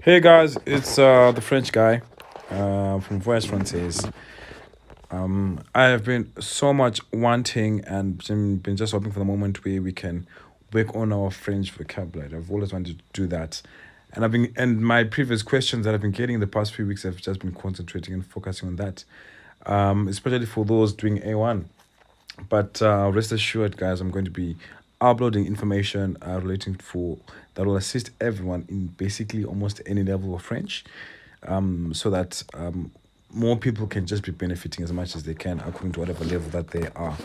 Hey guys, it's the French guy from Voyage Francaise. I have been so much wanting and been just hoping for the moment where we can work on our French vocabulary. I've always wanted to do that, and my previous questions that I've been getting in the past few weeks have just been concentrating and focusing on that, especially for those doing A1. But rest assured, guys, I'm going to be uploading information relating for that will assist everyone in basically almost any level of French, so that more people can just be benefiting as much as they can according to whatever level that they are.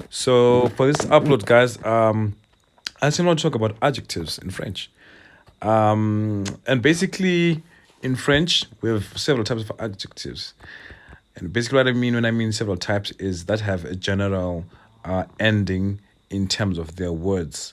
So for this upload, guys, I just want to talk about adjectives in French. And basically, in French, we have several types of adjectives. And basically, what I mean when I mean several types is that have a general ending in terms of their words.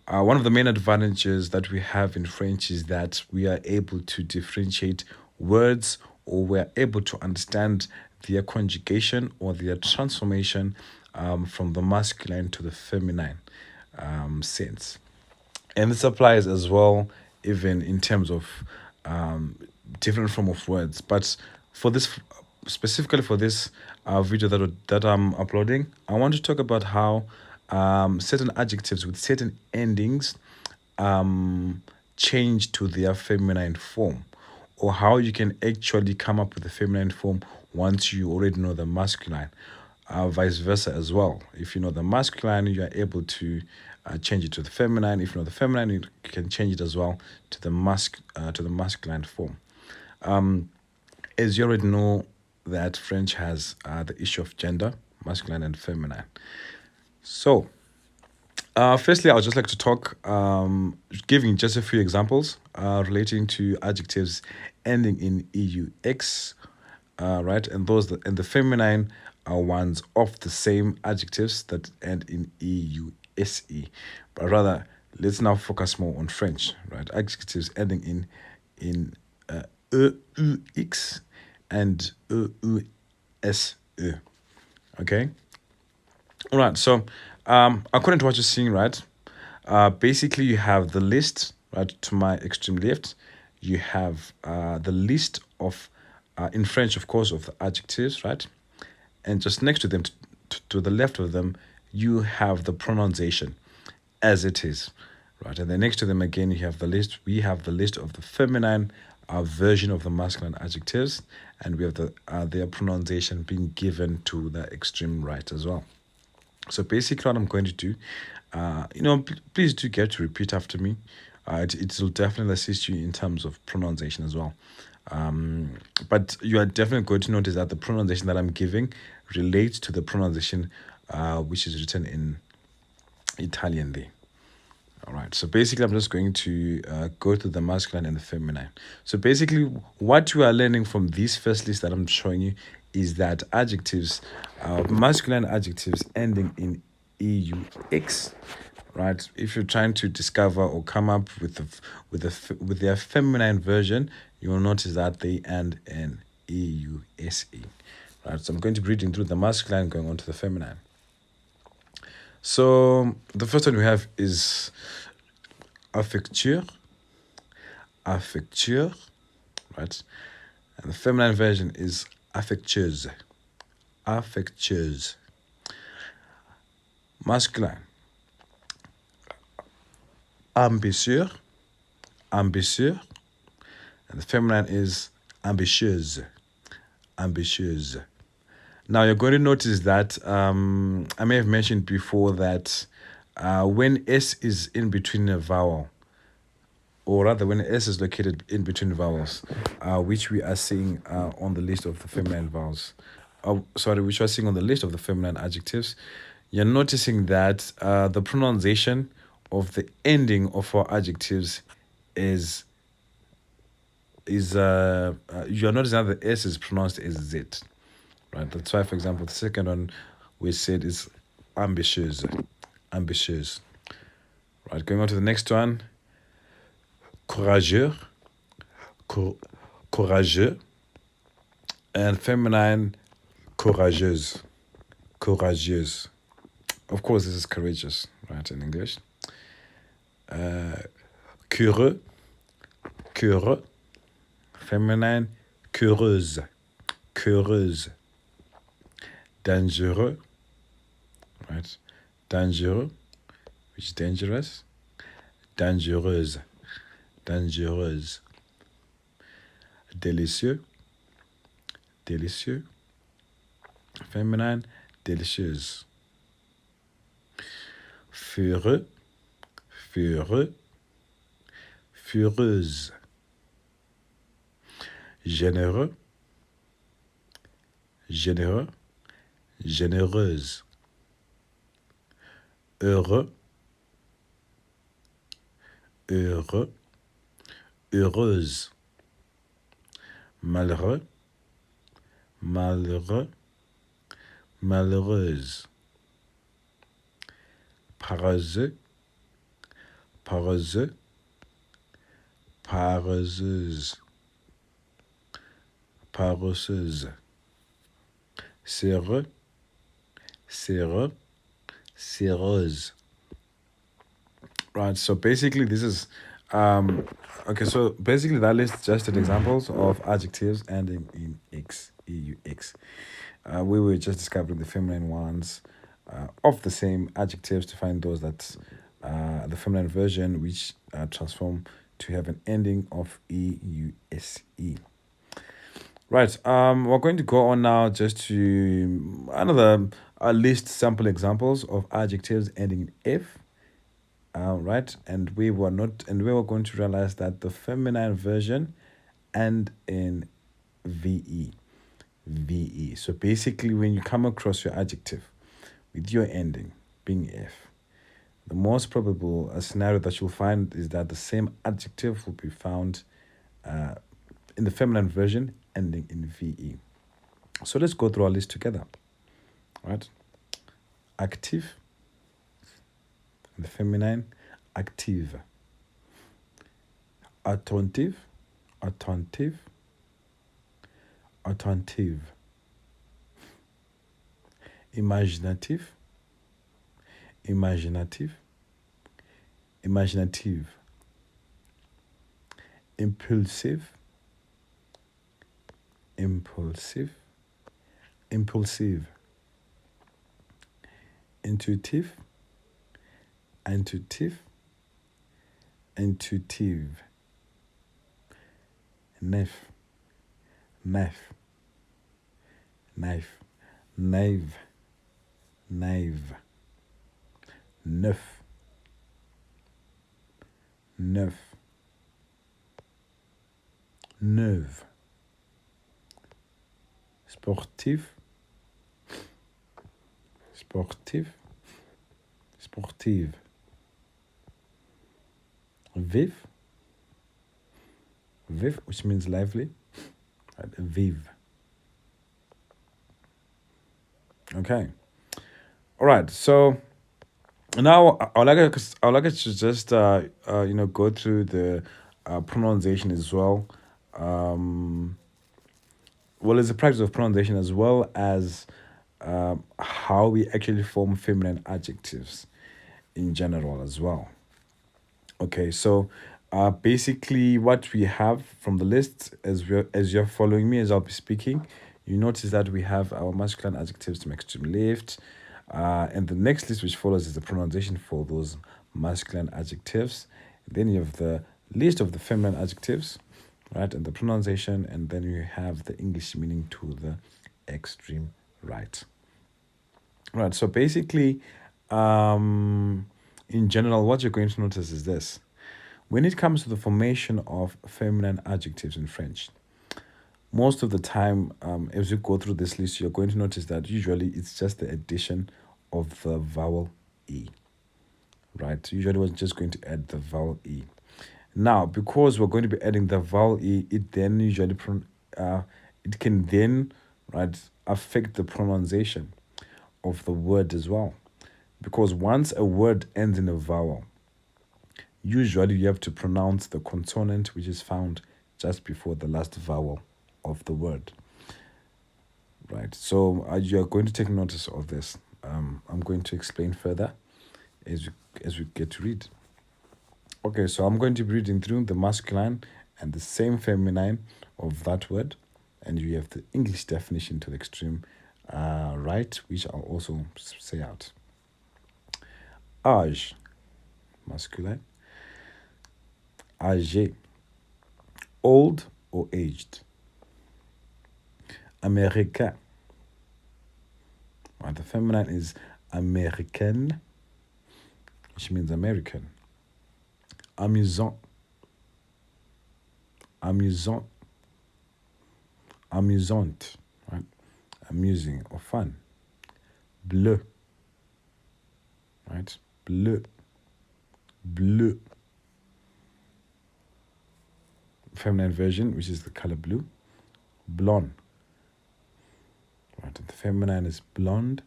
One of the main advantages that we have in French is that we are able to differentiate words, or we're able to understand their conjugation or their transformation from the masculine to the feminine sense. And this applies as well, even in terms of different form of words. But for this, specifically for this video that I'm uploading, I want to talk about how certain adjectives with certain endings change to their feminine form, or how you can actually come up with the feminine form once you already know the masculine. Vice versa as well. If you know the masculine, you are able to change it to the feminine. If you know the feminine, you can change it as well to the masculine form. As you already know, that French has the issue of gender, masculine and feminine. So, firstly, I would just like to talk, giving just a few examples relating to adjectives ending in EUX, right? And and the feminine are ones of the same adjectives that end in EUSE. But rather, let's now focus more on French, right? Adjectives ending in EUX and EUSE. Okay. All right. So, according to what you're seeing, right, basically you have the list, right, to my extreme left. You have the list of, in French, of course, of the adjectives, right? And just next to them, to the left of them, you have the pronunciation as it is, right? And then next to them again, you have the list. We have the list of the feminine version of the masculine adjectives, and we have their pronunciation being given to the extreme right as well. So basically, what I'm going to do, please do get to repeat after me. It will definitely assist you in terms of pronunciation as well. But you are definitely going to notice that the pronunciation that I'm giving relates to the pronunciation which is written in Italian there. All right. So basically, I'm just going to go to the masculine and the feminine. So basically, what you are learning from this first list that I'm showing you is that adjectives, masculine adjectives ending in EUX, right? If you're trying to discover or come up with with their feminine version, you will notice that they end in EUSE. Right. So I'm going to be reading through the masculine, going on to the feminine. So the first one we have is affecture, affecture, right? And the feminine version is affectueuse, affectueuse. Masculine, ambitieux, ambitieux. And the feminine is ambitieuse, ambitieuse. Now you're going to notice that I may have mentioned before that when S is in between a vowel, or rather when S is located in between vowels, which we are seeing on the list of the feminine vowels, which we are seeing on the list of the feminine adjectives, you're noticing that the pronunciation of the ending of our adjectives is you're noticing that the S is pronounced as Z, right? That's why, for example, the second one we said is ambitieuse, ambitieuse, right? Going on to the next one, courageux, courageux, and feminine, courageuse, courageuse. Of course, this is courageous, right, in English. Curieux, curieux, Feminine, queureuse, queureuse. Dangereux, right? Dangereux, which is dangerous. Dangereuse, dangereuse. Délicieux, délicieux. Feminine, délicieuse. Fureux, fureux, fureuse. Généreux, généreux, généreuse. Heureux, heureux, heureuse. Malheureux, malheureux, malheureuse. Paresseux, paresseux, paresseuse, paresseuse. Séreux, séreux, séreuse. Right, so basically this is okay, so basically that list just examples of adjectives ending in x, EUX. We were just discovering the feminine ones of the same adjectives to find those that the feminine version which transform to have an ending of EUSE. Right, we're going to go on now just to another list sample examples of adjectives ending in F. Right, and we were going to realize that the feminine version end in VE. VE. So basically, when you come across your adjective with your ending being F, the most probable scenario that you'll find is that the same adjective will be found in the feminine version ending in VE. So let's go through our list together. Right? Active, the feminine, active. Attentive, attentive, attentive. Imaginative, imaginative, imaginative. Impulsive, impulsive, impulsive. Intuitive, intuitive, intuitive. Knife, knife, knife, knife, knife. Neuf, neuf, neuve. Sportif, sportif, sportive. Vif, vif, which means lively. Right? Vive. Okay. All right. So now I would like us to just go through the pronunciation as well. Well, it's a practice of pronunciation as well as how we actually form feminine adjectives in general as well. Okay, so basically what we have from the list as you're following me as I'll be speaking, you notice that we have our masculine adjectives to extreme left, and the next list which follows is the pronunciation for those masculine adjectives. Then you have the list of the feminine adjectives, right, and the pronunciation, and then you have the English meaning to the extreme right. Right, so basically, in general, what you're going to notice is this. When it comes to the formation of feminine adjectives in French, most of the time, as you go through this list, you're going to notice that usually it's just the addition of the vowel E. Right, usually we're just going to add the vowel E. Now, because we're going to be adding the vowel E, it then usually it can then affect the pronunciation of the word as well. Because once a word ends in a vowel, usually you have to pronounce the consonant which is found just before the last vowel of the word. Right, so you're going to take notice of this. I'm going to explain further as we get to read. Okay, so I'm going to be reading through the masculine and the same feminine of that word, and you have the English definition to the extreme right, which I'll also say out. Âge, masculine. Âgé, old or aged. Américain. Right, the feminine is américaine, which means American. Amusant. Amusant. Amusante, right? Amusing or fun. Bleu. Right? Bleu. Bleu. Feminine version, which is the color blue. Blonde. Right? The feminine is blonde,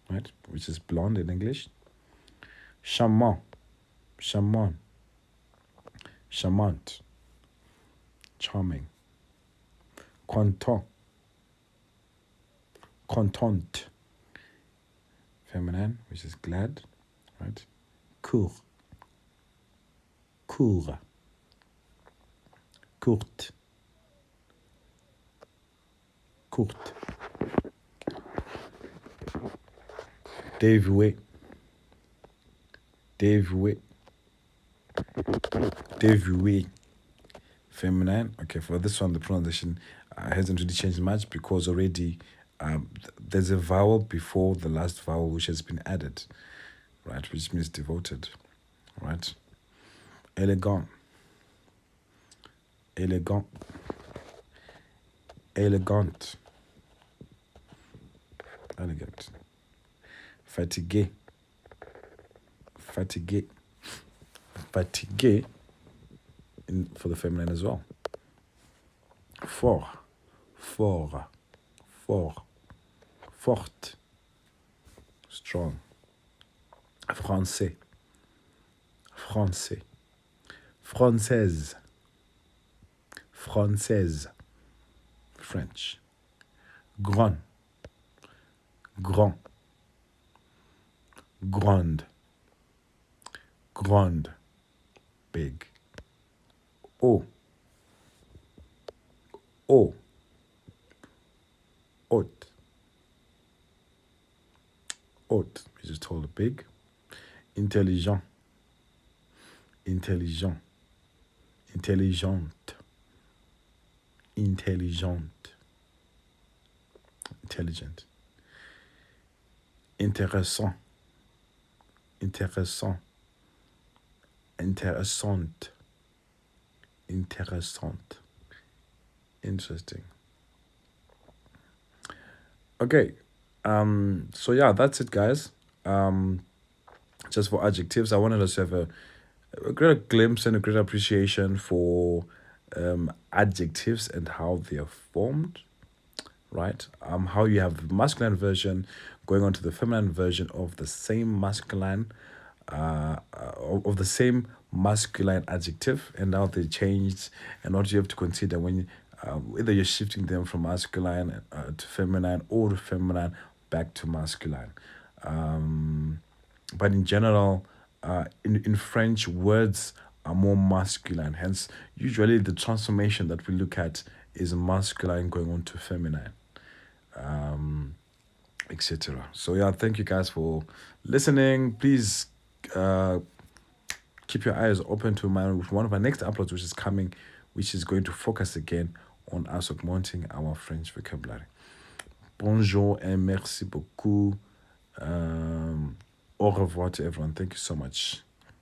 right? Which is blonde in English. Charmant. Charmant. Charmante. Charming. Content. Contente. Feminine, which is glad, right? Court. Court. Courte. Courte. Dévoué. Dévoué. Dévoué. Feminine. Okay, for this one, the pronunciation hasn't really changed much because already there's a vowel before the last vowel which has been added, right? Which means devoted, right? Elegant. Elegant. Elegant. Elegant. Fatigué. Fatigué. Fatigué for the feminine as well. Fort. Fort. Fort. Forte. Strong. Français. Français. Française. Française. French. Grand. Grand. Grande. Grande. Big. Haut. Haut. Haute. Haute, which is tall or big. Intelligent. Intelligent. Intelligente. Intelligente. Intelligent. Intéressant. Intéressant. Interessante. Interessant. Interesting. Okay. So yeah, that's it, guys. Just for adjectives, I wanted us to have a great glimpse and a great appreciation for adjectives and how they are formed, right? How you have the masculine version going on to the feminine version of the same masculine, of the same masculine adjective, and now they changed, and what you have to consider when whether you're shifting them from masculine to feminine or to feminine back to masculine. But in general, in French, words are more masculine. Hence, usually the transformation that we look at is masculine going on to feminine, etc. So yeah, thank you guys for listening. Please keep your eyes open to one of my next uploads, which is coming, which is going to focus again on us augmenting our French vocabulary. Bonjour et merci beaucoup. Au revoir to everyone. Thank you so much.